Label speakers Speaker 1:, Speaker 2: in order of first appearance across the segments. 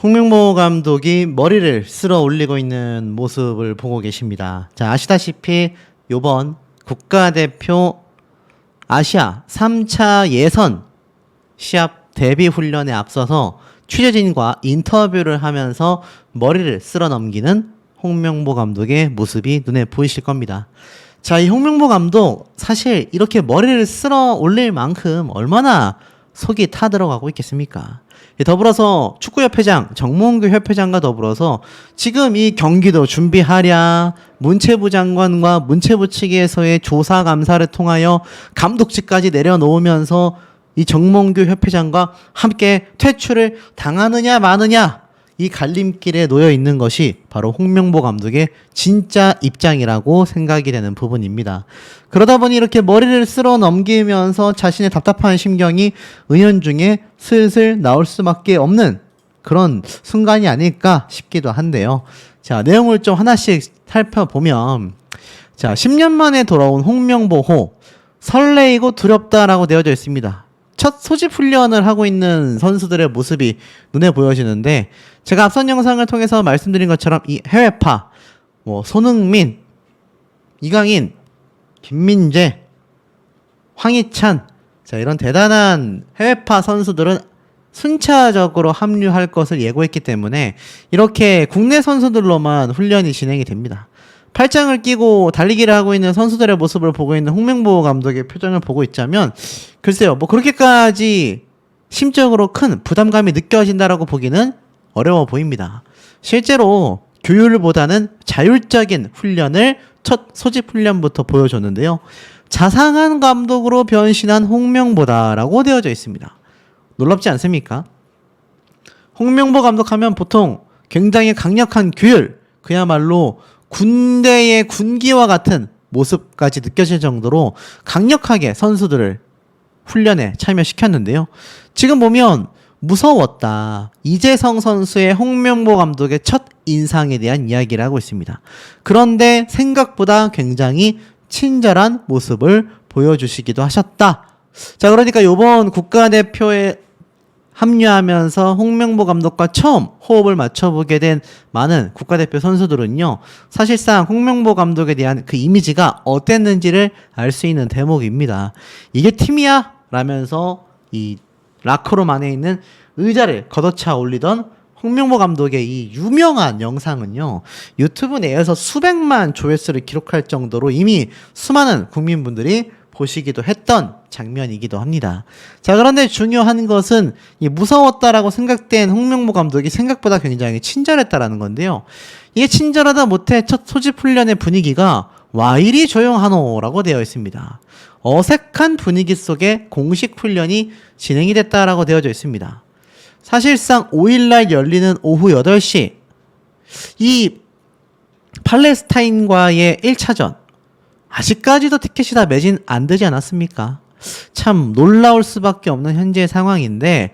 Speaker 1: 홍명보 감독이 머리를 쓸어 올리고 있는 모습을 보고 계십니다. 자, 아시다시피 요번 국가대표 아시아 3차 예선 시합 대비 훈련에 앞서서 취재진과 인터뷰를 하면서 머리를 쓸어 넘기는 홍명보 감독의 모습이 눈에 보이실 겁니다. 자, 이 홍명보 감독 사실 이렇게 머리를 쓸어 올릴 만큼 얼마나 속이 타들어가고 있겠습니까? 더불어서 축구협회장 정몽규 협회장과 더불어서 지금 이 경기도 준비하랴 문체부 장관과 문체부 측에서의 조사 감사를 통하여 감독직까지 내려놓으면서 이 정몽규 협회장과 함께 퇴출을 당하느냐 마느냐 이 갈림길에 놓여 있는 것이 바로 홍명보 감독의 진짜 입장이라고 생각이 되는 부분입니다. 그러다 보니 이렇게 머리를 쓸어 넘기면서 자신의 답답한 심경이 은연중에 슬슬 나올 수밖에 없는 그런 순간이 아닐까 싶기도 한데요. 자, 내용을 좀 하나씩 살펴보면, 자, 10년 만에 돌아온 홍명보호, 설레이고 두렵다라고 되어져 있습니다. 첫 소집 훈련을 하고 있는 선수들의 모습이 눈에 보여지는데, 제가 앞선 영상을 통해서 말씀드린 것처럼 이 해외파, 손흥민, 이강인, 김민재, 황희찬, 자, 이런 대단한 해외파 선수들은 순차적으로 합류할 것을 예고했기 때문에 이렇게 국내 선수들로만 훈련이 진행이 됩니다. 팔짱을 끼고 달리기를 하고 있는 선수들의 모습을 보고 있는 홍명보 감독의 표정을 보고 있자면, 글쎄요, 그렇게까지 심적으로 큰 부담감이 느껴진다라고 보기는 어려워 보입니다. 실제로 규율보다는 자율적인 훈련을 첫 소집 훈련부터 보여줬는데요. 자상한 감독으로 변신한 홍명보다라고 되어져 있습니다. 놀랍지 않습니까? 홍명보 감독하면 보통 굉장히 강력한 규율, 그야말로 군대의 군기와 같은 모습까지 느껴질 정도로 강력하게 선수들을 훈련에 참여시켰는데요. 지금 보면 무서웠다. 이재성 선수의 홍명보 감독의 첫 인상에 대한 이야기를 하고 있습니다. 그런데 생각보다 굉장히 친절한 모습을 보여주시기도 하셨다. 자, 그러니까 이번 국가대표에 합류하면서 홍명보 감독과 처음 호흡을 맞춰보게 된 많은 국가대표 선수들은요, 사실상 홍명보 감독에 대한 그 이미지가 어땠는지를 알 수 있는 대목입니다. 이게 팀이야? 라면서 이 라커룸 안에 있는 의자를 걷어차 올리던 홍명보 감독의 이 유명한 영상은요, 유튜브 내에서 수백만 조회수를 기록할 정도로 이미 수많은 국민분들이 보시기도 했던 장면이기도 합니다. 자, 그런데 중요한 것은 이 무서웠다라고 생각된 홍명보 감독이 생각보다 굉장히 친절했다라는 건데요. 이게 친절하다 못해 첫 소집 훈련의 분위기가 와 이리 조용하노라고 되어 있습니다. 어색한 분위기 속에 공식 훈련이 진행이 됐다라고 되어져 있습니다. 사실상 5일날 열리는 오후 8시 이 팔레스타인과의 1차전 아직까지도 티켓이 다 매진 안 되지 않았습니까? 참 놀라울 수밖에 없는 현재 상황인데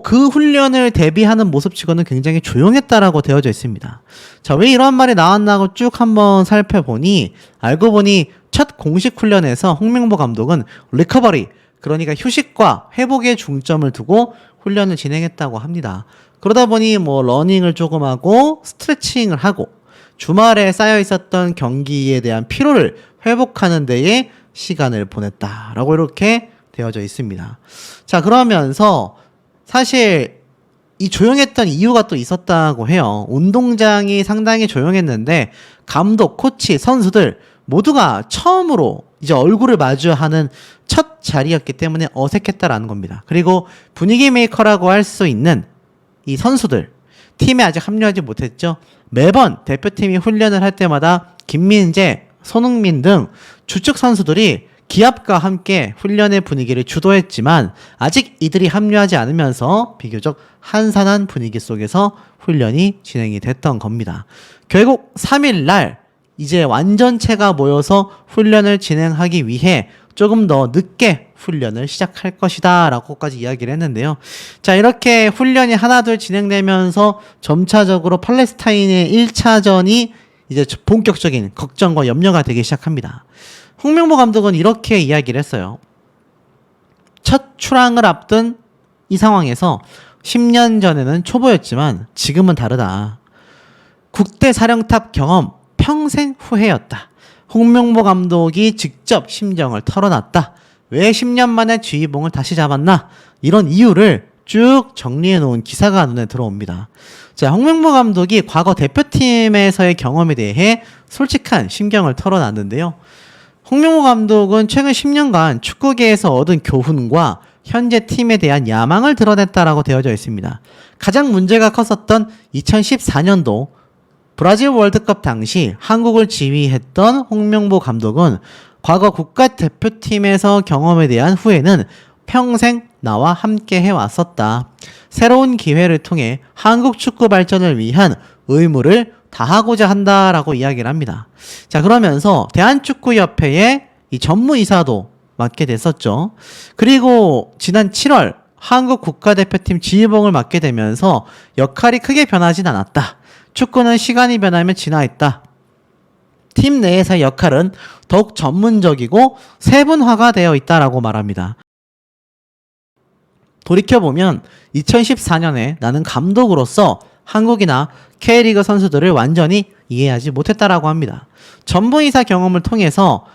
Speaker 1: 그 훈련을 대비하는 모습치고는 굉장히 조용했다라고 되어져 있습니다. 자, 왜 이런 말이 나왔나 하고 쭉 한번 살펴보니 알고 보니 첫 공식 훈련에서 홍명보 감독은 리커버리, 그러니까 휴식과 회복에 중점을 두고 훈련을 진행했다고 합니다. 그러다 보니 러닝을 조금 하고 스트레칭을 하고 주말에 쌓여 있었던 경기에 대한 피로를 회복하는 데에 시간을 보냈다라고 이렇게 되어져 있습니다. 자, 그러면서 사실 이 조용했던 이유가 또 있었다고 해요. 운동장이 상당히 조용했는데 감독, 코치, 선수들 모두가 처음으로 이제 얼굴을 마주하는 첫 자리였기 때문에 어색했다라는 겁니다. 그리고 분위기 메이커라고 할 수 있는 이 선수들, 팀에 아직 합류하지 못했죠. 매번 대표팀이 훈련을 할 때마다 김민재, 손흥민 등 주축 선수들이 기합과 함께 훈련의 분위기를 주도했지만 아직 이들이 합류하지 않으면서 비교적 한산한 분위기 속에서 훈련이 진행이 됐던 겁니다. 결국 3일날 이제 완전체가 모여서 훈련을 진행하기 위해 조금 더 늦게 훈련을 시작할 것이다 라고까지 이야기를 했는데요. 자, 이렇게 훈련이 하나둘 진행되면서 점차적으로 팔레스타인의 1차전이 이제 본격적인 걱정과 염려가 되기 시작합니다. 홍명보 감독은 이렇게 이야기를 했어요. 첫 출항을 앞둔 이 상황에서 10년 전에는 초보였지만 지금은 다르다. 국대 사령탑 경험 평생 후회였다. 홍명보 감독이 직접 심정을 털어놨다. 왜 10년 만에 주의봉을 다시 잡았나? 이런 이유를 쭉 정리해 놓은 기사가 눈에 들어옵니다. 자, 홍명보 감독이 과거 대표팀에서의 경험에 대해 솔직한 심경을 털어놨는데요. 홍명보 감독은 최근 10년간 축구계에서 얻은 교훈과 현재 팀에 대한 야망을 드러냈다라고 되어져 있습니다. 가장 문제가 컸었던 2014년도 브라질 월드컵 당시 한국을 지휘했던 홍명보 감독은 과거 국가대표팀에서 경험에 대한 후회는 평생 나와 함께 해왔었다. 새로운 기회를 통해 한국 축구 발전을 위한 의무를 다하고자 한다라고 이야기를 합니다. 자, 그러면서 대한축구협회의 이 전무이사도 맡게 됐었죠. 그리고 지난 7월 한국 국가대표팀 지휘봉을 맡게 되면서 역할이 크게 변하진 않았다. 축구는 시간이 변하면 진화했다. 팀 내에서의 역할은 더욱 전문적이고 세분화가 되어 있다라고 말합니다. 돌이켜보면 2014년에 나는 감독으로서 한국이나 K리그 선수들을 완전히 이해하지 못했다라고 합니다. 전무이사 경험을 통해서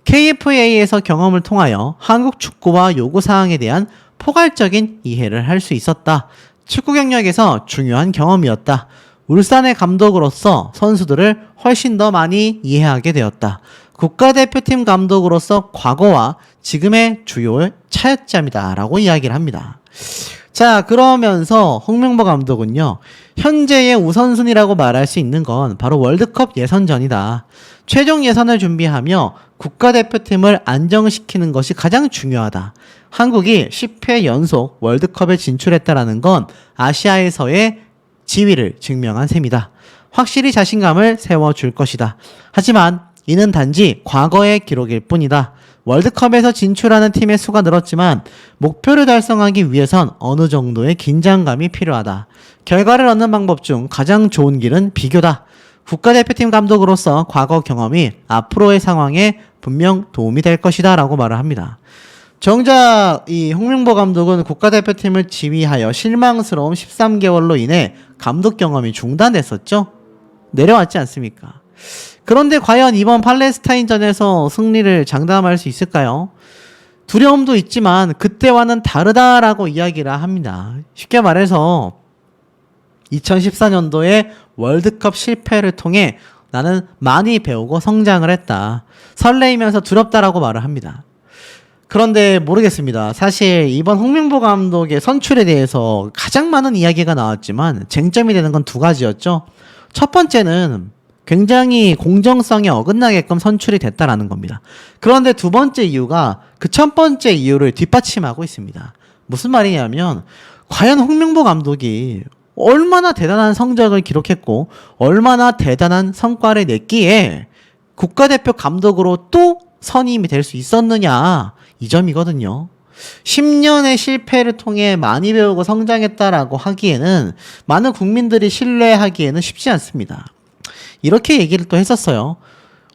Speaker 1: KFA에서 경험을 통하여 한국 축구와 요구사항에 대한 포괄적인 이해를 할 수 있었다. 축구 경력에서 중요한 경험이었다. 울산의 감독으로서 선수들을 훨씬 더 많이 이해하게 되었다. 국가대표팀 감독으로서 과거와 지금의 주요 차이점이다 라고 이야기를 합니다. 자, 그러면서 홍명보 감독은요, 현재의 우선순위라고 말할 수 있는 건 바로 월드컵 예선전이다. 최종 예선을 준비하며 국가대표팀을 안정시키는 것이 가장 중요하다. 한국이 10회 연속 월드컵에 진출했다라는 건 아시아에서의 지위를 증명한 셈이다. 확실히 자신감을 세워줄 것이다. 하지만 이는 단지 과거의 기록일 뿐이다. 월드컵에서 진출하는 팀의 수가 늘었지만 목표를 달성하기 위해선 어느 정도의 긴장감이 필요하다. 결과를 얻는 방법 중 가장 좋은 길은 비교다. 국가대표팀 감독으로서 과거 경험이 앞으로의 상황에 분명 도움이 될 것이다 라고 말을 합니다. 정작 이 홍명보 감독은 국가대표팀을 지휘하여 실망스러운 13개월로 인해 감독 경험이 중단됐었죠. 내려왔지 않습니까? 그런데 과연 이번 팔레스타인전에서 승리를 장담할 수 있을까요? 두려움도 있지만 그때와는 다르다라고 이야기를 합니다. 쉽게 말해서 2014년도에 월드컵 실패를 통해 나는 많이 배우고 성장을 했다. 설레이면서 두렵다라고 말을 합니다. 그런데 모르겠습니다. 사실 이번 홍명보 감독의 선출에 대해서 가장 많은 이야기가 나왔지만 쟁점이 되는 건 두 가지였죠. 첫 번째는 굉장히 공정성에 어긋나게끔 선출이 됐다라는 겁니다. 그런데 두 번째 이유가 그 첫 번째 이유를 뒷받침하고 있습니다. 무슨 말이냐면 과연 홍명보 감독이 얼마나 대단한 성적을 기록했고 얼마나 대단한 성과를 냈기에 국가대표 감독으로 또 선임이 될 수 있었느냐, 이 점이거든요. 10년의 실패를 통해 많이 배우고 성장했다라고 하기에는, 많은 국민들이 신뢰하기에는 쉽지 않습니다. 이렇게 얘기를 또 했었어요.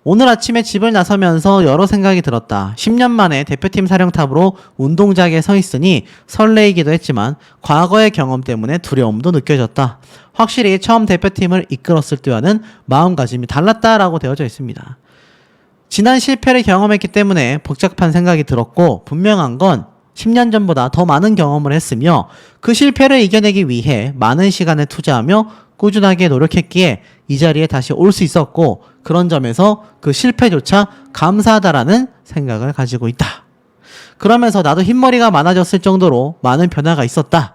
Speaker 1: 오늘 아침에 집을 나서면서 여러 생각이 들었다. 10년 만에 대표팀 사령탑으로 운동장에 서 있으니 설레이기도 했지만 과거의 경험 때문에 두려움도 느껴졌다. 확실히 처음 대표팀을 이끌었을 때와는 마음가짐이 달랐다라고 되어져 있습니다. 지난 실패를 경험했기 때문에 복잡한 생각이 들었고, 분명한 건 10년 전보다 더 많은 경험을 했으며 그 실패를 이겨내기 위해 많은 시간을 투자하며 꾸준하게 노력했기에 이 자리에 다시 올 수 있었고, 그런 점에서 그 실패조차 감사하다라는 생각을 가지고 있다. 그러면서 나도 흰머리가 많아졌을 정도로 많은 변화가 있었다.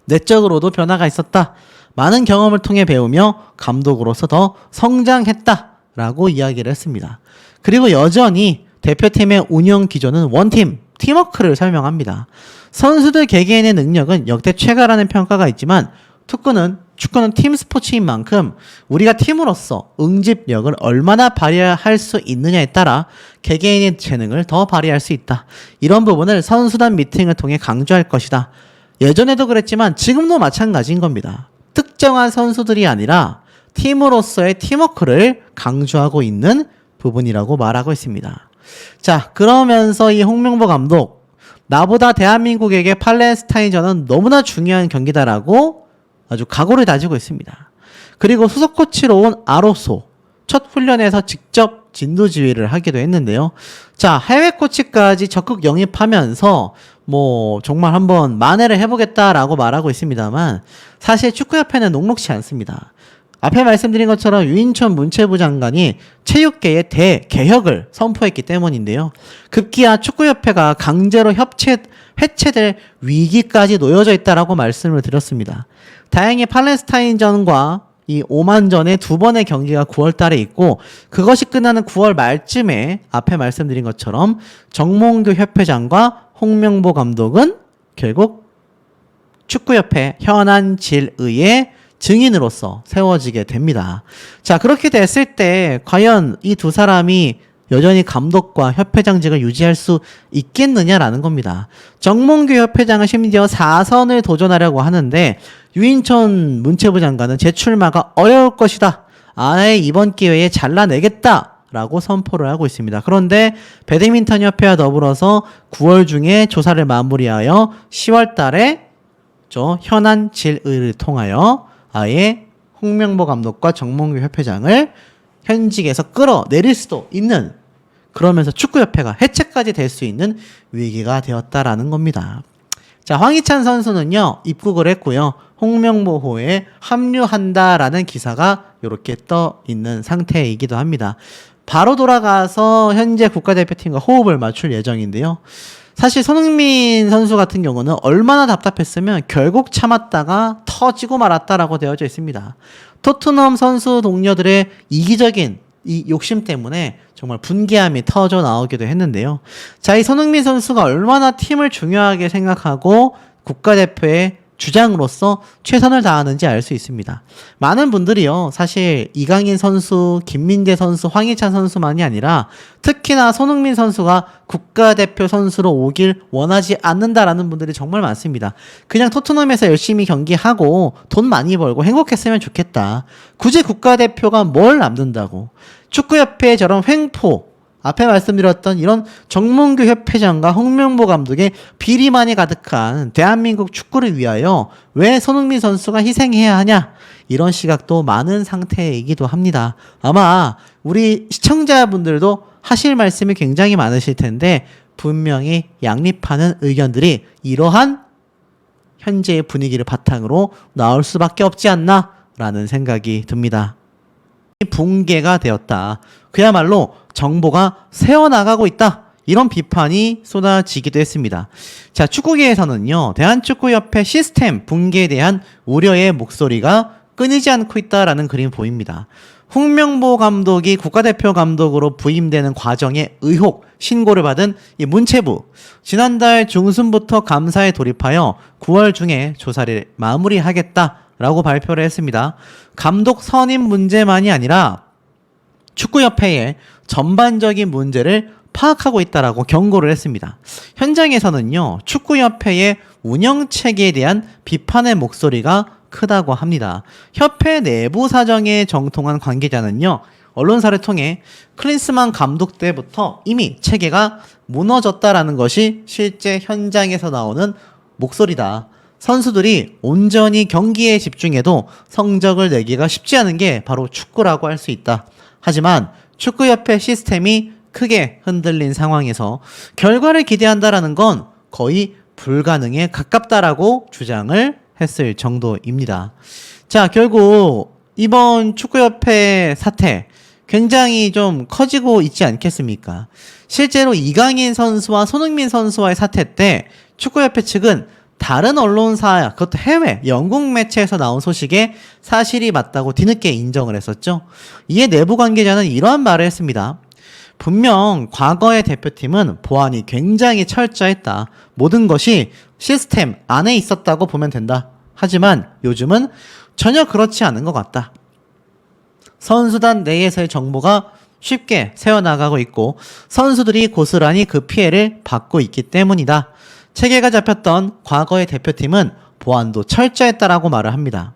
Speaker 1: 내적으로도 변화가 있었다. 많은 경험을 통해 배우며 감독으로서 더 성장했다 라고 이야기를 했습니다. 그리고 여전히 대표팀의 운영 기조는 원팀, 팀워크를 설명합니다. 선수들 개개인의 능력은 역대 최고라는 평가가 있지만 축구는 팀 스포츠인 만큼 우리가 팀으로서 응집력을 얼마나 발휘할 수 있느냐에 따라 개개인의 재능을 더 발휘할 수 있다. 이런 부분을 선수단 미팅을 통해 강조할 것이다. 예전에도 그랬지만 지금도 마찬가지인 겁니다. 특정한 선수들이 아니라 팀으로서의 팀워크를 강조하고 있는 부분이라고 말하고 있습니다. 자, 그러면서 이 홍명보 감독, 나보다 대한민국에게 팔레스타인전은 너무나 중요한 경기다라고 아주 각오를 다지고 있습니다. 그리고 수석 코치로 온 아로소 첫 훈련에서 직접 진두지휘를 하기도 했는데요. 자, 해외 코치까지 적극 영입하면서 정말 한번 만회를 해보겠다라고 말하고 있습니다만 사실 축구협회는 녹록치 않습니다. 앞에 말씀드린 것처럼 유인천 문체부 장관이 체육계의 대개혁을 선포했기 때문인데요. 급기야 축구협회가 강제로 해체될 위기까지 놓여져 있다라고 말씀을 드렸습니다. 다행히 팔레스타인전과 이 오만전의 두 번의 경기가 9월 달에 있고 그것이 끝나는 9월 말쯤에 앞에 말씀드린 것처럼 정몽규 협회장과 홍명보 감독은 결국 축구협회 현안질의의 증인으로서 세워지게 됩니다. 자, 그렇게 됐을 때 과연 이 두 사람이 여전히 감독과 협회장직을 유지할 수 있겠느냐라는 겁니다. 정몽규 협회장은 심지어 4선을 도전하려고 하는데 유인천 문체부 장관은 재출마가 어려울 것이다. 아예 이번 기회에 잘라내겠다라고 선포를 하고 있습니다. 그런데 배드민턴 협회와 더불어서 9월 중에 조사를 마무리하여 10월 달에 현안 질의를 통하여 아예 홍명보 감독과 정몽규 협회장을 현직에서 끌어내릴 수도 있는, 그러면서 축구협회가 해체까지 될 수 있는 위기가 되었다라는 겁니다. 자, 황희찬 선수는요 입국을 했고요. 홍명보호에 합류한다라는 기사가 이렇게 떠 있는 상태이기도 합니다. 바로 돌아가서 현재 국가대표팀과 호흡을 맞출 예정인데요. 사실 손흥민 선수 같은 경우는 얼마나 답답했으면 결국 참았다가 터지고 말았다라고 되어져 있습니다. 토트넘 선수 동료들의 이기적인 이 욕심 때문에 정말 분개함이 터져 나오기도 했는데요. 자, 이 손흥민 선수가 얼마나 팀을 중요하게 생각하고 국가대표의 주장으로서 최선을 다하는지 알 수 있습니다. 많은 분들이요, 사실 이강인 선수, 김민재 선수, 황희찬 선수만이 아니라 특히나 손흥민 선수가 국가대표 선수로 오길 원하지 않는다라는 분들이 정말 많습니다. 그냥 토트넘에서 열심히 경기하고 돈 많이 벌고 행복했으면 좋겠다. 굳이 국가대표가 뭘 남는다고. 축구협회의 저런 횡포, 앞에 말씀드렸던 이런 정몽규 협회장과 홍명보 감독의 비리만이 가득한 대한민국 축구를 위하여 왜 손흥민 선수가 희생해야 하냐, 이런 시각도 많은 상태이기도 합니다. 아마 우리 시청자분들도 하실 말씀이 굉장히 많으실 텐데 분명히 양립하는 의견들이 이러한 현재의 분위기를 바탕으로 나올 수밖에 없지 않나 라는 생각이 듭니다. 붕괴가 되었다. 그야말로 정보가 새어나가고 있다. 이런 비판이 쏟아지기도 했습니다. 자, 축구계에서는요, 대한축구협회 시스템 붕괴에 대한 우려의 목소리가 끊이지 않고 있다라는 그림이 보입니다. 홍명보 감독이 국가대표 감독으로 부임되는 과정에 의혹 신고를 받은 이 문체부, 지난달 중순부터 감사에 돌입하여 9월 중에 조사를 마무리하겠다라고 발표를 했습니다. 감독 선임 문제만이 아니라 축구협회의 전반적인 문제를 파악하고 있다라고 경고를 했습니다. 현장에서는요, 축구협회의 운영체계에 대한 비판의 목소리가 크다고 합니다. 협회 내부 사정에 정통한 관계자는요, 언론사를 통해 클린스만 감독 때부터 이미 체계가 무너졌다라는 것이 실제 현장에서 나오는 목소리다. 선수들이 온전히 경기에 집중해도 성적을 내기가 쉽지 않은 게 바로 축구라고 할 수 있다. 하지만 축구협회 시스템이 크게 흔들린 상황에서 결과를 기대한다라는 건 거의 불가능에 가깝다라고 주장을 했을 정도입니다. 자, 결국 이번 축구협회 사태 굉장히 좀 커지고 있지 않겠습니까? 실제로 이강인 선수와 손흥민 선수와의 사태 때 축구협회 측은 다른 언론사, 그것도 해외, 영국 매체에서 나온 소식에 사실이 맞다고 뒤늦게 인정을 했었죠. 이에 내부 관계자는 이러한 말을 했습니다. 분명 과거의 대표팀은 보안이 굉장히 철저했다. 모든 것이 시스템 안에 있었다고 보면 된다. 하지만 요즘은 전혀 그렇지 않은 것 같다. 선수단 내에서의 정보가 쉽게 새어나가고 있고 선수들이 고스란히 그 피해를 받고 있기 때문이다. 체계가 잡혔던 과거의 대표팀은 보안도 철저했다라고 말을 합니다.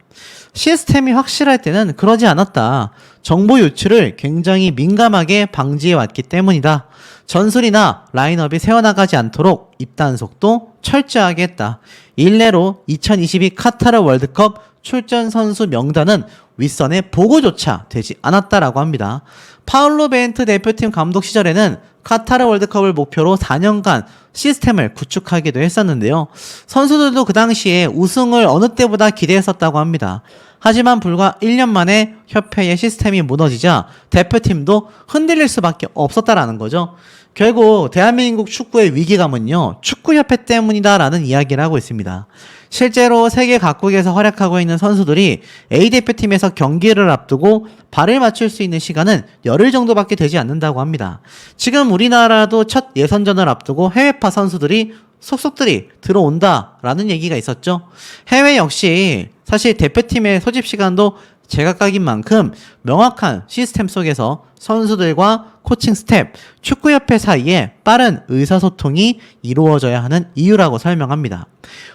Speaker 1: 시스템이 확실할 때는 그러지 않았다. 정보 유출을 굉장히 민감하게 방지해 왔기 때문이다. 전술이나 라인업이 새어나가지 않도록 입단속도 철저하게 했다. 일례로 2022 카타르 월드컵 출전 선수 명단은 윗선에 보고조차 되지 않았다라고 합니다. 파울로 베인트 대표팀 감독 시절에는 카타르 월드컵을 목표로 4년간 시스템을 구축하기도 했었는데요. 선수들도 그 당시에 우승을 어느 때보다 기대했었다고 합니다. 하지만 불과 1년 만에 협회의 시스템이 무너지자 대표팀도 흔들릴 수밖에 없었다라는 거죠. 결국 대한민국 축구의 위기감은요, 축구협회 때문이다라는 이야기를 하고 있습니다. 실제로 세계 각국에서 활약하고 있는 선수들이 A대표팀에서 경기를 앞두고 발을 맞출 수 있는 시간은 열흘 정도밖에 되지 않는다고 합니다. 지금 우리나라도 첫 예선전을 앞두고 해외파 선수들이 속속들이 들어온다라는 얘기가 있었죠. 해외 역시 사실 대표팀의 소집 시간도 제각각인 만큼 명확한 시스템 속에서 선수들과 코칭 스텝, 축구협회 사이에 빠른 의사소통이 이루어져야 하는 이유라고 설명합니다.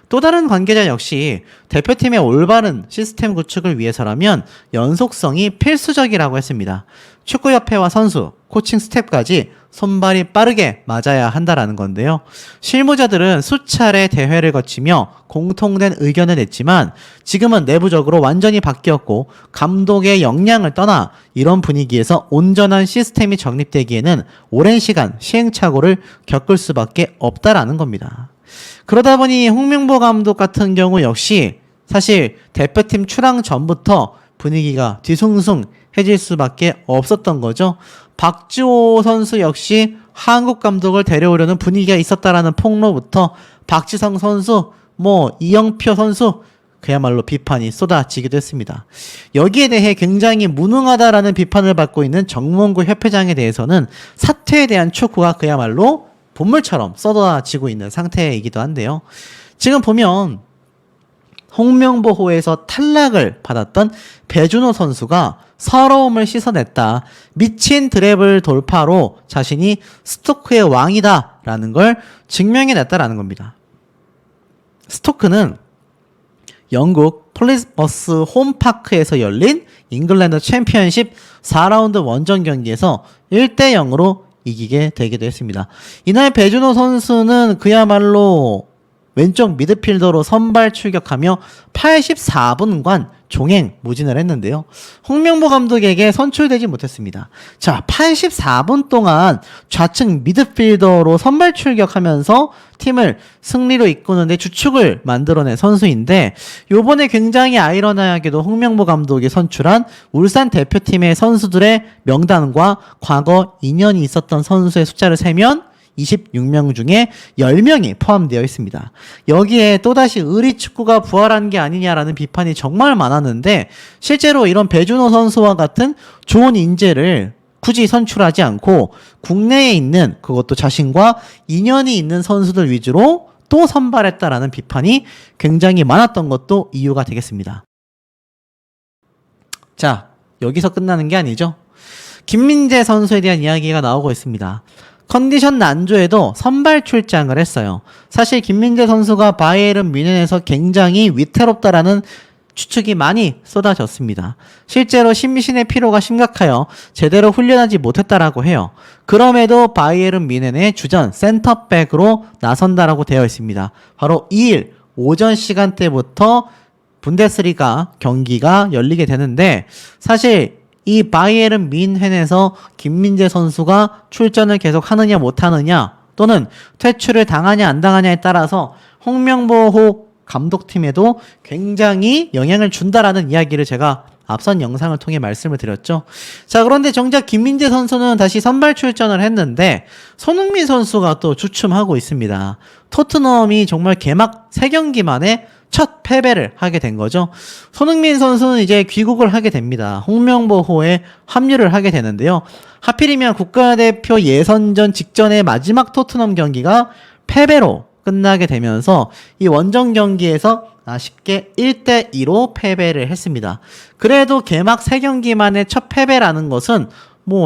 Speaker 1: 또 다른 관계자 역시 대표팀의 올바른 시스템 구축을 위해서라면 연속성이 필수적이라고 했습니다. 축구협회와 선수, 코칭 스텝까지 손발이 빠르게 맞아야 한다라는 건데요. 실무자들은 수차례 대회를 거치며 공통된 의견을 냈지만 지금은 내부적으로 완전히 바뀌었고 감독의 역량을 떠나 이런 분위기에서 온전한 시스템이 정립되기에는 오랜 시간 시행착오를 겪을 수밖에 없다라는 겁니다. 그러다 보니 홍명보 감독 같은 경우 역시 사실 대표팀 출항 전부터 분위기가 뒤숭숭해질 수밖에 없었던 거죠. 박지호 선수 역시 한국 감독을 데려오려는 분위기가 있었다라는 폭로부터 박지성 선수, 이영표 선수 그야말로 비판이 쏟아지기도 했습니다. 여기에 대해 굉장히 무능하다라는 비판을 받고 있는 정몽구 협회장에 대해서는 사퇴에 대한 촉구가 그야말로 본물처럼 쏟아지고 있는 상태이기도 한데요. 지금 보면 홍명보호에서 탈락을 받았던 배준호 선수가 서러움을 씻어냈다. 미친 드래블 돌파로 자신이 스토크의 왕이다 라는 걸 증명해냈다라는 겁니다. 스토크는 영국 폴리스버스 홈파크에서 열린 잉글랜드 챔피언십 4라운드 원정 경기에서 1대0으로 이기게 되기도 했습니다. 이날 배준호 선수는 그야말로 왼쪽 미드필더로 선발 출격하며 84분간 종행 무진을 했는데요. 홍명보 감독에게 선출되지 못했습니다. 자, 84분 동안 좌측 미드필더로 선발 출격하면서 팀을 승리로 이끄는데 주축을 만들어낸 선수인데 요번에 굉장히 아이러니하게도 홍명보 감독이 선출한 울산 대표팀의 선수들의 명단과 과거 인연이 있었던 선수의 숫자를 세면 26명 중에 10명이 포함되어 있습니다. 여기에 또다시 의리축구가 부활한 게 아니냐라는 비판이 정말 많았는데 실제로 이런 배준호 선수와 같은 좋은 인재를 굳이 선출하지 않고 국내에 있는 그것도 자신과 인연이 있는 선수들 위주로 또 선발했다라는 비판이 굉장히 많았던 것도 이유가 되겠습니다. 자, 여기서 끝나는 게 아니죠. 김민재 선수에 대한 이야기가 나오고 있습니다. 컨디션 난조에도 선발 출장을 했어요. 사실 김민재 선수가 바이에른 뮌헨에서 굉장히 위태롭다라는 추측이 많이 쏟아졌습니다. 실제로 심신의 피로가 심각하여 제대로 훈련하지 못했다라고 해요. 그럼에도 바이에른 뮌헨의 주전 센터백으로 나선다라고 되어 있습니다. 바로 2일 오전 시간대부터 분데스리가 경기가 열리게 되는데 사실 이 바이에른 뮌헨에서 김민재 선수가 출전을 계속 하느냐 못하느냐 또는 퇴출을 당하냐 안 당하냐에 따라서 홍명보 감독팀에도 굉장히 영향을 준다라는 이야기를 제가 앞선 영상을 통해 말씀을 드렸죠. 자, 그런데 정작 김민재 선수는 다시 선발 출전을 했는데 손흥민 선수가 또 주춤하고 있습니다. 토트넘이 정말 개막 3경기 만에 첫 패배를 하게 된 거죠. 손흥민 선수는 이제 귀국을 하게 됩니다. 홍명보호에 합류를 하게 되는데요. 하필이면 국가대표 예선전 직전의 마지막 토트넘 경기가 패배로 끝나게 되면서 이 원정 경기에서 아쉽게 1대2로 패배를 했습니다. 그래도 개막 3경기 만에 첫 패배라는 것은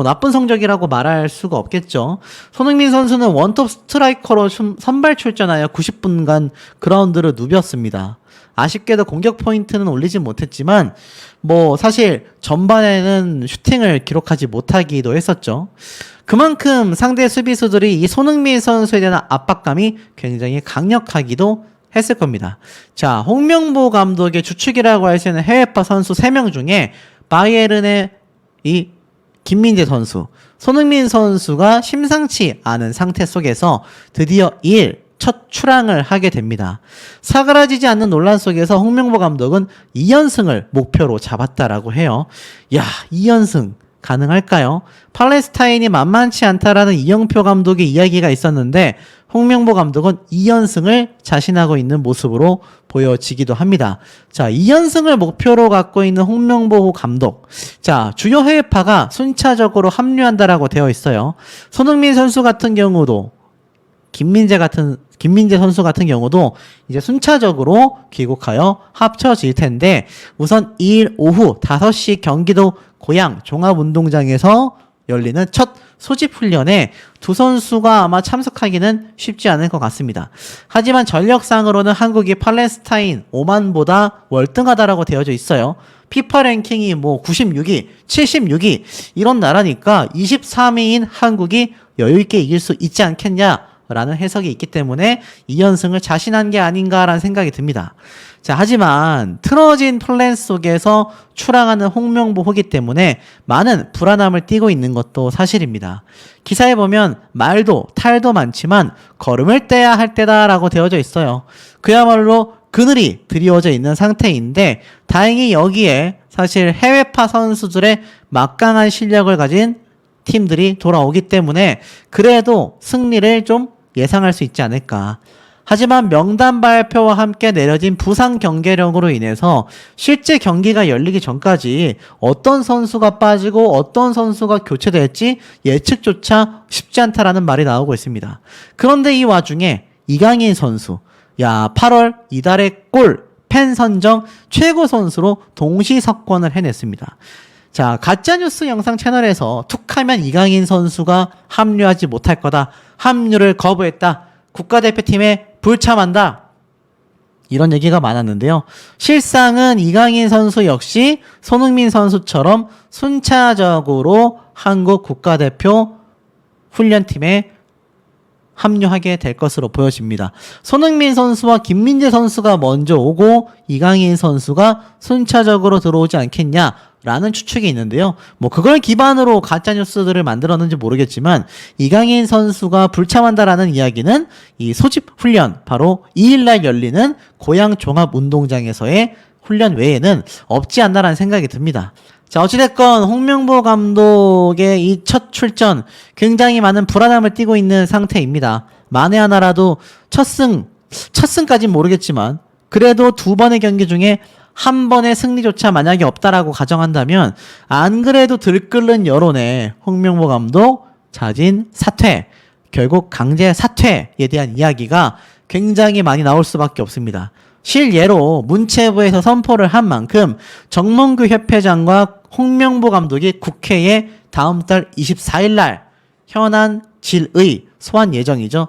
Speaker 1: 나쁜 성적이라고 말할 수가 없겠죠. 손흥민 선수는 원톱 스트라이커로 선발 출전하여 90분간 그라운드를 누볐습니다. 아쉽게도 공격 포인트는 올리지 못했지만 뭐 사실 전반에는 슈팅을 기록하지 못하기도 했었죠. 그만큼 상대 수비수들이 이 손흥민 선수에 대한 압박감이 굉장히 강력하기도 했을 겁니다. 자, 홍명보 감독의 주축이라고 할 수 있는 해외파 선수 3명 중에 바이에른의 이 김민재 선수, 손흥민 선수가 심상치 않은 상태 속에서 드디어 2일 첫 출항을 하게 됩니다. 사그라지지 않는 논란 속에서 홍명보 감독은 2연승을 목표로 잡았다라고 해요. 야, 2연승 가능할까요? 팔레스타인이 만만치 않다라는 이영표 감독의 이야기가 있었는데 홍명보 감독은 2연승을 자신하고 있는 모습으로 보여지기도 합니다. 자, 2연승을 목표로 갖고 있는 홍명보 감독. 자, 주요 해외파가 순차적으로 합류한다라고 되어 있어요. 손흥민 선수 같은 경우도 김민재 선수 같은 경우도 이제 순차적으로 귀국하여 합쳐질 텐데 우선 2일 오후 5시 경기도 고양 종합운동장에서 열리는 첫 소집 훈련에 두 선수가 아마 참석하기는 쉽지 않을 것 같습니다. 하지만 전력상으로는 한국이 팔레스타인, 오만보다 월등하다라고 되어져 있어요. 피파 랭킹이 뭐 96위, 76위 이런 나라니까 23위인 한국이 여유있게 이길 수 있지 않겠냐라는 해석이 있기 때문에 2연승을 자신한 게 아닌가라는 생각이 듭니다. 자, 하지만 틀어진 플랜 속에서 출항하는 홍명보 후기 때문에 많은 불안함을 띠고 있는 것도 사실입니다. 기사에 보면 말도 탈도 많지만 걸음을 떼야 할 때다라고 되어져 있어요. 그야말로 그늘이 드리워져 있는 상태인데 다행히 여기에 사실 해외파 선수들의 막강한 실력을 가진 팀들이 돌아오기 때문에 그래도 승리를 좀 예상할 수 있지 않을까. 하지만 명단 발표와 함께 내려진 부상 경계령으로 인해서 실제 경기가 열리기 전까지 어떤 선수가 빠지고 어떤 선수가 교체될지 예측조차 쉽지 않다라는 말이 나오고 있습니다. 그런데 이 와중에 이강인 선수, 야, 8월 이달의 골 팬 선정 최고 선수로 동시 석권을 해냈습니다. 자, 가짜뉴스 영상 채널에서 툭하면 이강인 선수가 합류하지 못할 거다. 합류를 거부했다. 국가대표팀에 불참한다. 이런 얘기가 많았는데요. 실상은 이강인 선수 역시 손흥민 선수처럼 순차적으로 한국 국가대표 훈련팀에 합류하게 될 것으로 보여집니다. 손흥민 선수와 김민재 선수가 먼저 오고 이강인 선수가 순차적으로 들어오지 않겠냐라는 추측이 있는데요. 뭐 그걸 기반으로 가짜뉴스들을 만들었는지 모르겠지만 이강인 선수가 불참한다라는 이야기는 이 소집 훈련 바로 2일날 열리는 고양 종합운동장에서의 훈련 외에는 없지 않나라는 생각이 듭니다. 자, 어찌됐건 홍명보 감독의 이 첫 출전 굉장히 많은 불안함을 띠고 있는 상태입니다. 만에 하나라도 첫승까진 모르겠지만 그래도 두 번의 경기 중에 한 번의 승리조차 만약에 없다라고 가정한다면 안 그래도 들끓는 여론에 홍명보 감독 자진 사퇴, 결국 강제 사퇴에 대한 이야기가 굉장히 많이 나올 수밖에 없습니다. 실예로 문체부에서 선포를 한 만큼 정몽규 협회장과 홍명보 감독이 국회에 다음 달 24일 날 현안 질의 소환 예정이죠.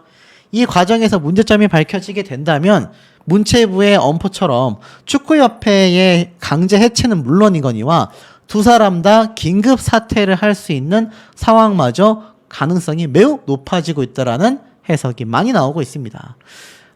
Speaker 1: 이 과정에서 문제점이 밝혀지게 된다면 문체부의 엄포처럼 축구협회의 강제 해체는 물론이거니와 두 사람 다 긴급 사퇴를 할 수 있는 상황마저 가능성이 매우 높아지고 있다라는 해석이 많이 나오고 있습니다.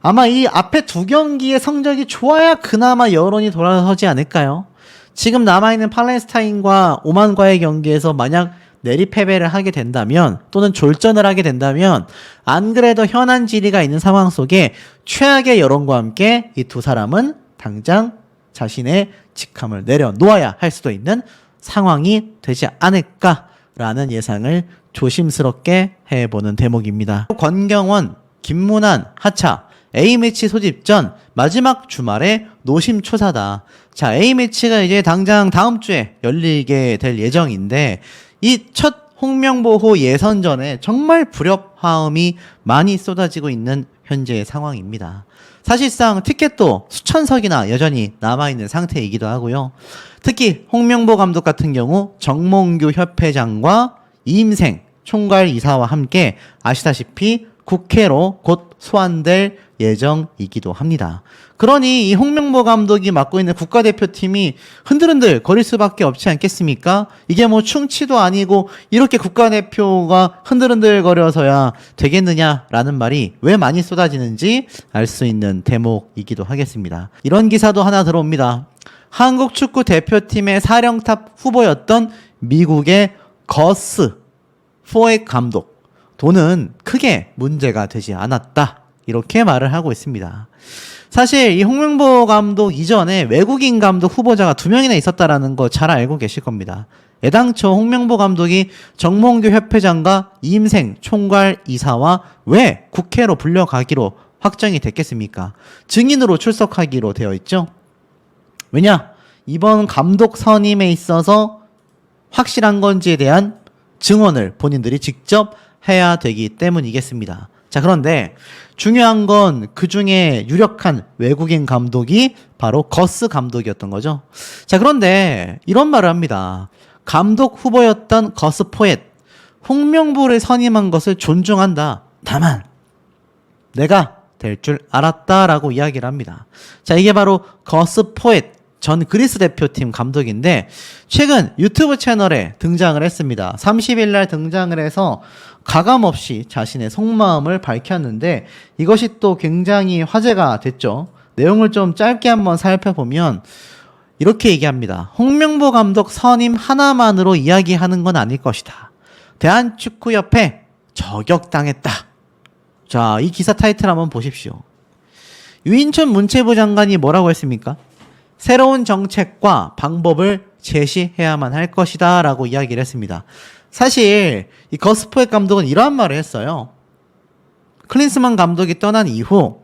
Speaker 1: 아마 이 앞에 두 경기의 성적이 좋아야 그나마 여론이 돌아서지 않을까요? 지금 남아있는 팔레스타인과 오만과의 경기에서 만약 내리패배를 하게 된다면 또는 졸전을 하게 된다면 안 그래도 현안 질의가 있는 상황 속에 최악의 여론과 함께 이 두 사람은 당장 자신의 직함을 내려놓아야 할 수도 있는 상황이 되지 않을까라는 예상을 조심스럽게 해보는 대목입니다. 권경원, 김문환, 하차 A매치 소집 전 마지막 주말에 노심초사다. 자, A매치가 이제 당장 다음 주에 열리게 될 예정인데 이 첫 홍명보호 예선전에 정말 불협화음이 많이 쏟아지고 있는 현재의 상황입니다. 사실상 티켓도 수천석이나 여전히 남아있는 상태이기도 하고요. 특히 홍명보 감독 같은 경우 정몽규 협회장과 이임생 총괄 이사와 함께 아시다시피 국회로 곧 소환될 예정이기도 합니다. 그러니 이 홍명보 감독이 맡고 있는 국가대표팀이 흔들흔들 거릴 수밖에 없지 않겠습니까? 이게 뭐 충치도 아니고 이렇게 국가대표가 흔들흔들 거려서야 되겠느냐라는 말이 왜 많이 쏟아지는지 알 수 있는 대목이기도 하겠습니다. 이런 기사도 하나 들어옵니다. 한국 축구 대표팀의 사령탑 후보였던 미국의 거스 포액 감독, 돈은 크게 문제가 되지 않았다, 이렇게 말을 하고 있습니다. 사실 이 홍명보 감독 이전에 외국인 감독 후보자가 2명이나 있었다라는 거 잘 알고 계실 겁니다. 애당초 홍명보 감독이 정몽규 협회장과 이임생 총괄 이사와 왜 국회로 불려가기로 확정이 됐겠습니까? 증인으로 출석하기로 되어 있죠. 왜냐? 이번 감독 선임에 있어서 확실한 건지에 대한 증언을 본인들이 직접 해야 되기 때문이겠습니다. 자, 그런데 중요한 건 그 중에 유력한 외국인 감독이 바로 거스 감독이었던 거죠. 자, 그런데 이런 말을 합니다. 감독 후보였던 거스 포엣, 홍명보를 선임한 것을 존중한다. 다만 내가 될 줄 알았다라고 이야기를 합니다. 자, 이게 바로 거스 포엣 전 그리스 대표팀 감독인데 최근 유튜브 채널에 등장을 했습니다. 30일 날 등장을 해서 가감없이 자신의 속마음을 밝혔는데 이것이 또 굉장히 화제가 됐죠. 내용을 좀 짧게 한번 살펴보면 이렇게 얘기합니다. 홍명보 감독 선임 하나만으로 이야기하는 건 아닐 것이다. 대한축구협회 저격당했다. 자, 이 기사 타이틀 한번 보십시오. 유인촌 문체부 장관이 뭐라고 했습니까? 새로운 정책과 방법을 제시해야만 할 것이다 라고 이야기를 했습니다. 사실 이 거스포액 감독은 이러한 말을 했어요. 클린스만 감독이 떠난 이후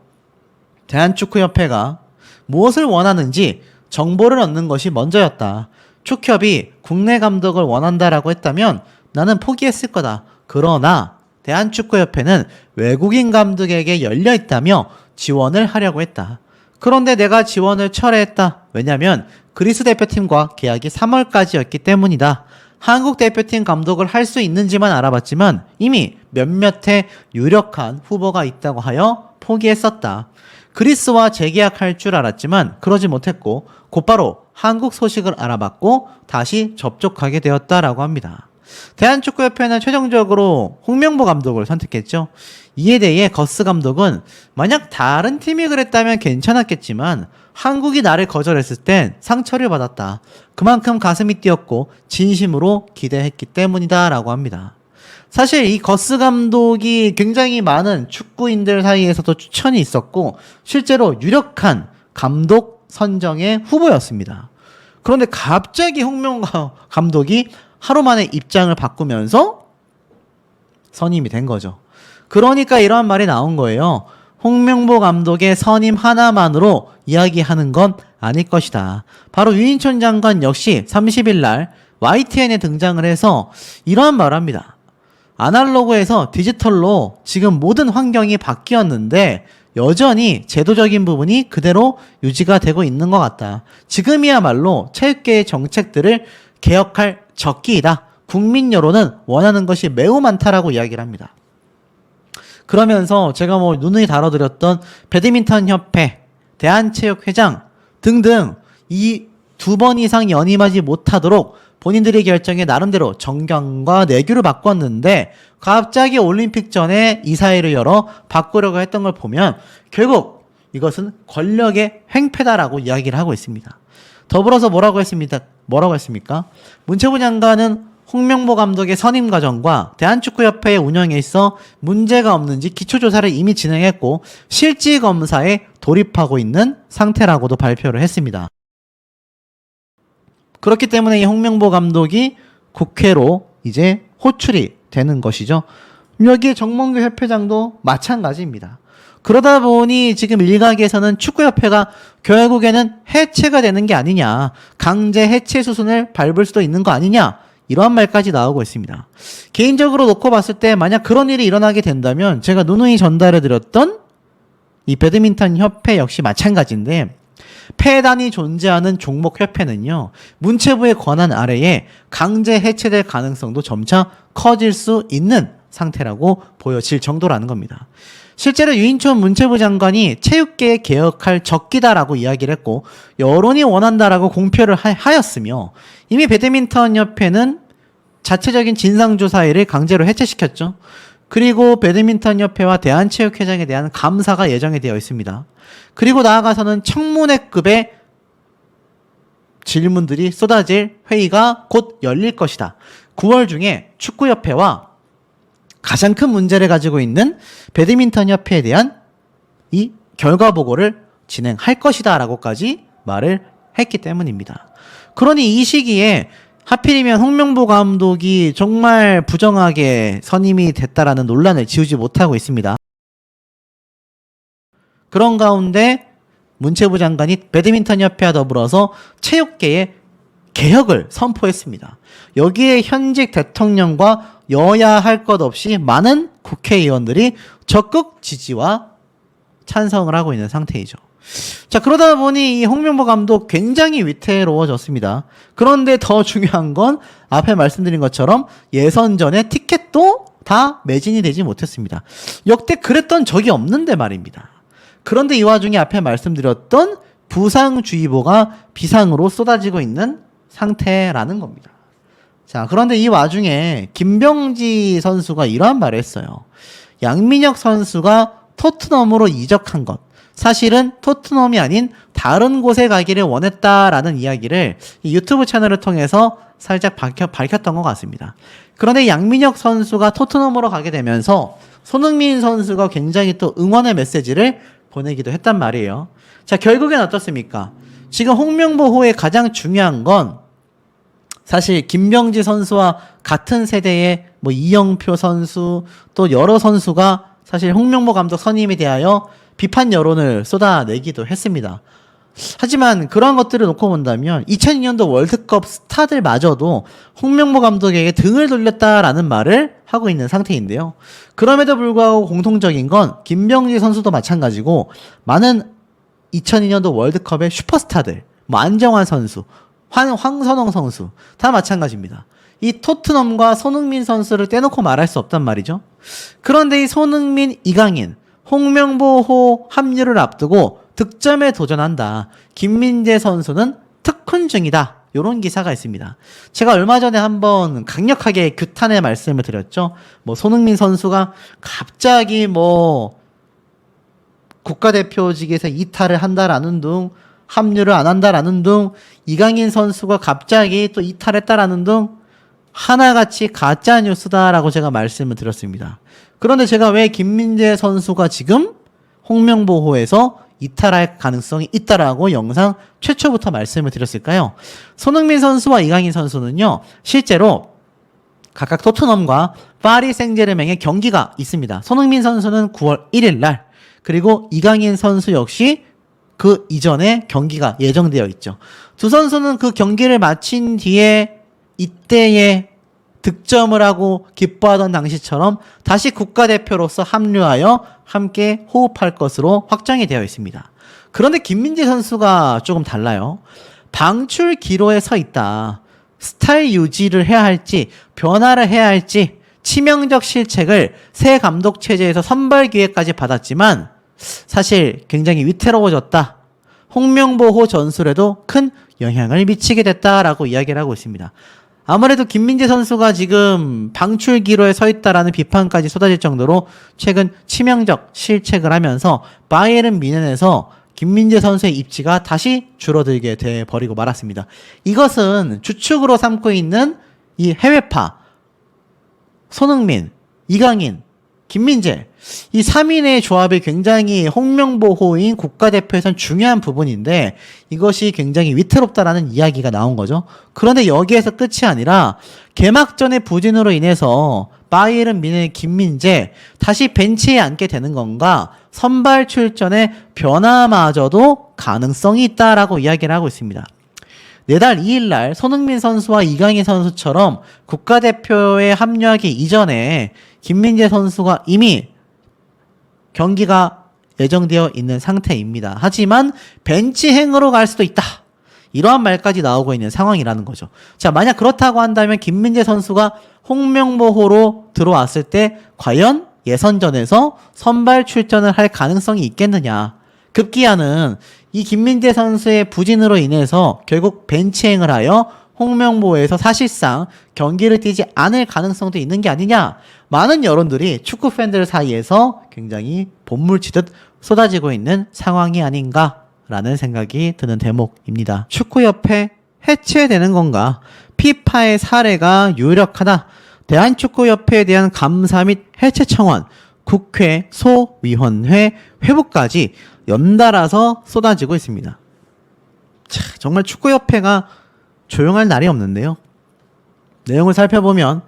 Speaker 1: 대한축구협회가 무엇을 원하는지 정보를 얻는 것이 먼저였다. 축협이 국내 감독을 원한다라고 했다면 나는 포기했을 거다. 그러나 대한축구협회는 외국인 감독에게 열려있다며 지원을 하려고 했다. 그런데 내가 지원을 철회했다. 왜냐하면 그리스 대표팀과 계약이 3월까지였기 때문이다. 한국 대표팀 감독을 할 수 있는지만 알아봤지만 이미 몇몇의 유력한 후보가 있다고 하여 포기했었다. 그리스와 재계약할 줄 알았지만 그러지 못했고 곧바로 한국 소식을 알아봤고 다시 접촉하게 되었다라고 합니다. 대한축구협회는 최종적으로 홍명보 감독을 선택했죠. 이에 대해 거스 감독은 만약 다른 팀이 그랬다면 괜찮았겠지만 한국이 나를 거절했을 땐 상처를 받았다. 그만큼 가슴이 뛰었고 진심으로 기대했기 때문이다 라고 합니다. 사실 이 거스 감독이 굉장히 많은 축구인들 사이에서도 추천이 있었고 실제로 유력한 감독 선정의 후보였습니다. 그런데 갑자기 홍명보 감독이 하루 만에 입장을 바꾸면서 선임이 된 거죠. 그러니까 이러한 말이 나온 거예요. 홍명보 감독의 선임 하나만으로 이야기하는 건 아닐 것이다. 바로 유인촌 장관 역시 30일 날 YTN에 등장을 해서 이러한 말을 합니다. 아날로그에서 디지털로 지금 모든 환경이 바뀌었는데 여전히 제도적인 부분이 그대로 유지가 되고 있는 것 같다. 지금이야말로 체육계의 정책들을 개혁할 적기이다. 국민 여론은 원하는 것이 매우 많다라고 이야기를 합니다. 그러면서 제가 뭐 누누이 다뤄드렸던 배드민턴 협회, 대한체육회장 등등 이 2번 이상 연임하지 못하도록 본인들의 결정에 나름대로 정경과 내규를 바꿨는데 갑자기 올림픽 전에 이사회를 열어 바꾸려고 했던 걸 보면 결국 이것은 권력의 횡패다라고 이야기를 하고 있습니다. 더불어서 뭐라고 했습니까? 문체부 장관은 홍명보 감독의 선임 과정과 대한축구협회의 운영에 있어 문제가 없는지 기초조사를 이미 진행했고 실질 검사에 돌입하고 있는 상태라고도 발표를 했습니다. 그렇기 때문에 이 홍명보 감독이 국회로 이제 호출이 되는 것이죠. 여기에 정몽규 협회장도 마찬가지입니다. 그러다 보니 지금 일각에서는 축구협회가 결국에는 해체가 되는 게 아니냐, 강제 해체 수순을 밟을 수도 있는 거 아니냐, 이러한 말까지 나오고 있습니다. 개인적으로 놓고 봤을 때 만약 그런 일이 일어나게 된다면 제가 누누이 전달해드렸던 이 배드민턴 협회 역시 마찬가지인데 폐단이 존재하는 종목 협회는요, 문체부의 권한 아래에 강제 해체될 가능성도 점차 커질 수 있는 상태라고 보여질 정도라는 겁니다. 실제로 유인촌 문체부 장관이 체육계 개혁할 적기다라고 이야기를 했고 여론이 원한다라고 공표를 하였으며 이미 배드민턴 협회는 자체적인 진상조사회를 강제로 해체시켰죠. 그리고 배드민턴 협회와 대한체육회장에 대한 감사가 예정이 되어 있습니다. 그리고 나아가서는 청문회급의 질문들이 쏟아질 회의가 곧 열릴 것이다. 9월 중에 축구협회와 가장 큰 문제를 가지고 있는 배드민턴 협회에 대한 이 결과 보고를 진행할 것이다 라고까지 말을 했기 때문입니다. 그러니 이 시기에 하필이면 홍명보 감독이 정말 부정하게 선임이 됐다라는 논란을 지우지 못하고 있습니다. 그런 가운데 문체부 장관이 배드민턴 협회와 더불어서 체육계의 개혁을 선포했습니다. 여기에 현직 대통령과 여야 할 것 없이 많은 국회의원들이 적극 지지와 찬성을 하고 있는 상태이죠. 자, 그러다 보니 이 홍명보 감독 굉장히 위태로워졌습니다. 그런데 더 중요한 건 앞에 말씀드린 것처럼 예선전에 티켓도 다 매진이 되지 못했습니다. 역대 그랬던 적이 없는데 말입니다. 그런데 이 와중에 앞에 말씀드렸던 부상주의보가 비상으로 쏟아지고 있는 상태라는 겁니다. 자, 그런데 이 와중에 김병지 선수가 이러한 말을 했어요. 양민혁 선수가 토트넘으로 이적한 것. 사실은 토트넘이 아닌 다른 곳에 가기를 원했다라는 이야기를 이 유튜브 채널을 통해서 살짝 밝혔던 것 같습니다. 그런데 양민혁 선수가 토트넘으로 가게 되면서 손흥민 선수가 굉장히 또 응원의 메시지를 보내기도 했단 말이에요. 자, 결국엔 어떻습니까? 지금 홍명보호의 가장 중요한 건 사실 김병지 선수와 같은 세대의 뭐 이영표 선수 또 여러 선수가 사실 홍명보 감독 선임에 대하여 비판 여론을 쏟아내기도 했습니다. 하지만 그러한 것들을 놓고 본다면 2002년도 월드컵 스타들마저도 홍명보 감독에게 등을 돌렸다라는 말을 하고 있는 상태인데요. 그럼에도 불구하고 공통적인 건 김병지 선수도 마찬가지고 많은 2002년도 월드컵의 슈퍼스타들, 뭐 안정환 선수, 황선홍 선수 다 마찬가지입니다. 이 토트넘과 손흥민 선수를 떼놓고 말할 수 없단 말이죠. 그런데 이 손흥민, 이강인, 홍명보호 합류를 앞두고 득점에 도전한다. 김민재 선수는 특훈 중이다. 이런 기사가 있습니다. 제가 얼마 전에 한번 강력하게 규탄의 말씀을 드렸죠. 뭐 손흥민 선수가 갑자기 뭐 국가대표직에서 이탈을 한다라는 둥, 합류를 안 한다라는 둥, 이강인 선수가 갑자기 또 이탈했다라는 둥, 하나같이 가짜 뉴스다라고 제가 말씀을 드렸습니다. 그런데 제가 왜 김민재 선수가 지금 홍명보호에서 이탈할 가능성이 있다라고 영상 최초부터 말씀을 드렸을까요? 손흥민 선수와 이강인 선수는요, 실제로 각각 토트넘과 파리 생제르맹의 경기가 있습니다. 손흥민 선수는 9월 1일 날, 그리고 이강인 선수 역시 그 이전에 경기가 예정되어 있죠. 두 선수는 그 경기를 마친 뒤에 이때에 득점을 하고 기뻐하던 당시처럼 다시 국가대표로서 합류하여 함께 호흡할 것으로 확정이 되어 있습니다. 그런데 김민재 선수가 조금 달라요. 방출 기로에 서 있다. 스타일 유지를 해야 할지 변화를 해야 할지 치명적 실책을 새 감독 체제에서 선발 기회까지 받았지만 사실 굉장히 위태로워졌다. 홍명보호 전술에도 큰 영향을 미치게 됐다라고 이야기를 하고 있습니다. 아무래도 김민재 선수가 지금 방출 기로에 서 있다라는 비판까지 쏟아질 정도로 최근 치명적 실책을 하면서 바이에른 뮌헨에서 김민재 선수의 입지가 다시 줄어들게 돼 버리고 말았습니다. 이것은 주축으로 삼고 있는 이 해외파 손흥민, 이강인, 김민재 이 3인의 조합이 굉장히 홍명보호인 국가대표에선 중요한 부분인데 이것이 굉장히 위태롭다라는 이야기가 나온 거죠. 그런데 여기에서 끝이 아니라 개막전의 부진으로 인해서 바이에른 뮌헨의 김민재 다시 벤치에 앉게 되는 건가 선발 출전의 변화마저도 가능성이 있다라고 이야기를 하고 있습니다. 내달 2일 날 손흥민 선수와 이강인 선수처럼 국가대표에 합류하기 이전에 김민재 선수가 이미 경기가 예정되어 있는 상태입니다. 하지만 벤치행으로 갈 수도 있다. 이러한 말까지 나오고 있는 상황이라는 거죠. 자, 만약 그렇다고 한다면 김민재 선수가 홍명보호로 들어왔을 때 과연 예선전에서 선발 출전을 할 가능성이 있겠느냐. 급기야는 이 김민재 선수의 부진으로 인해서 결국 벤치행을 하여 홍명보에서 사실상 경기를 뛰지 않을 가능성도 있는 게 아니냐. 많은 여론들이 축구 팬들 사이에서 굉장히 본물치듯 쏟아지고 있는 상황이 아닌가라는 생각이 드는 대목입니다. 축구협회 해체되는 건가? 피파의 사례가 유력하다. 대한축구협회에 대한 감사 및 해체 청원, 국회 소위원회 회부까지 연달아서 쏟아지고 있습니다. 자, 정말 축구협회가 조용할 날이 없는데요. 내용을 살펴보면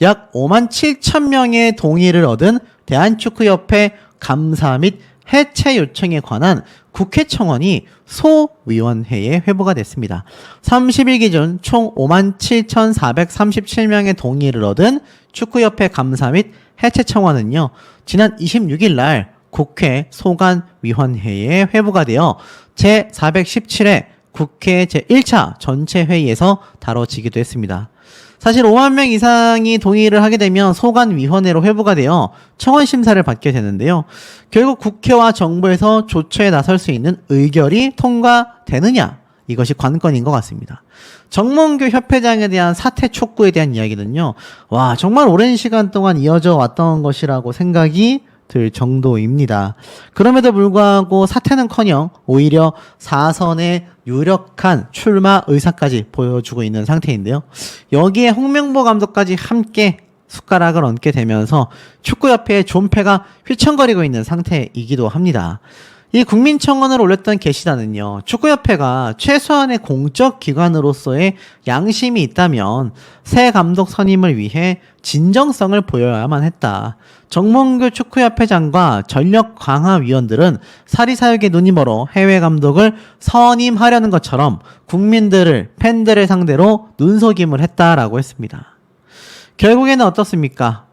Speaker 1: 약 5만 7천 명의 동의를 얻은 대한축구협회 감사 및 해체 요청에 관한 국회 청원이 소위원회에 회부가 됐습니다. 30일 기준 총 5만 7,437명의 동의를 얻은 축구협회 감사 및 해체 청원은요, 지난 26일 날 국회 소관위원회에 회부가 되어 제417회 국회 제1차 전체 회의에서 다뤄지기도 했습니다. 사실 5만 명 이상이 동의를 하게 되면 소관위원회로 회부가 되어 청원 심사를 받게 되는데요. 결국 국회와 정부에서 조처에 나설 수 있는 의결이 통과되느냐, 이것이 관건인 것 같습니다. 정몽규 협회장에 대한 사퇴 촉구에 대한 이야기는요, 와, 정말 오랜 시간 동안 이어져 왔던 것이라고 생각이 들 정도입니다. 그럼에도 불구하고 사퇴는커녕 오히려 4선의 유력한 출마 의사까지 보여주고 있는 상태인데요. 여기에 홍명보 감독까지 함께 숟가락을 얹게 되면서 축구협회의 존폐가 휘청거리고 있는 상태이기도 합니다. 이 국민청원을 올렸던 게시단은요, 축구협회가 최소한의 공적 기관으로서의 양심이 있다면 새 감독 선임을 위해 진정성을 보여야만 했다. 정몽규 축구협회장과 전력 강화 위원들은 사리사욕에 눈이 멀어 해외 감독을 선임하려는 것처럼 국민들을, 팬들을 상대로 눈속임을 했다라고 했습니다. 결국에는 어떻습니까?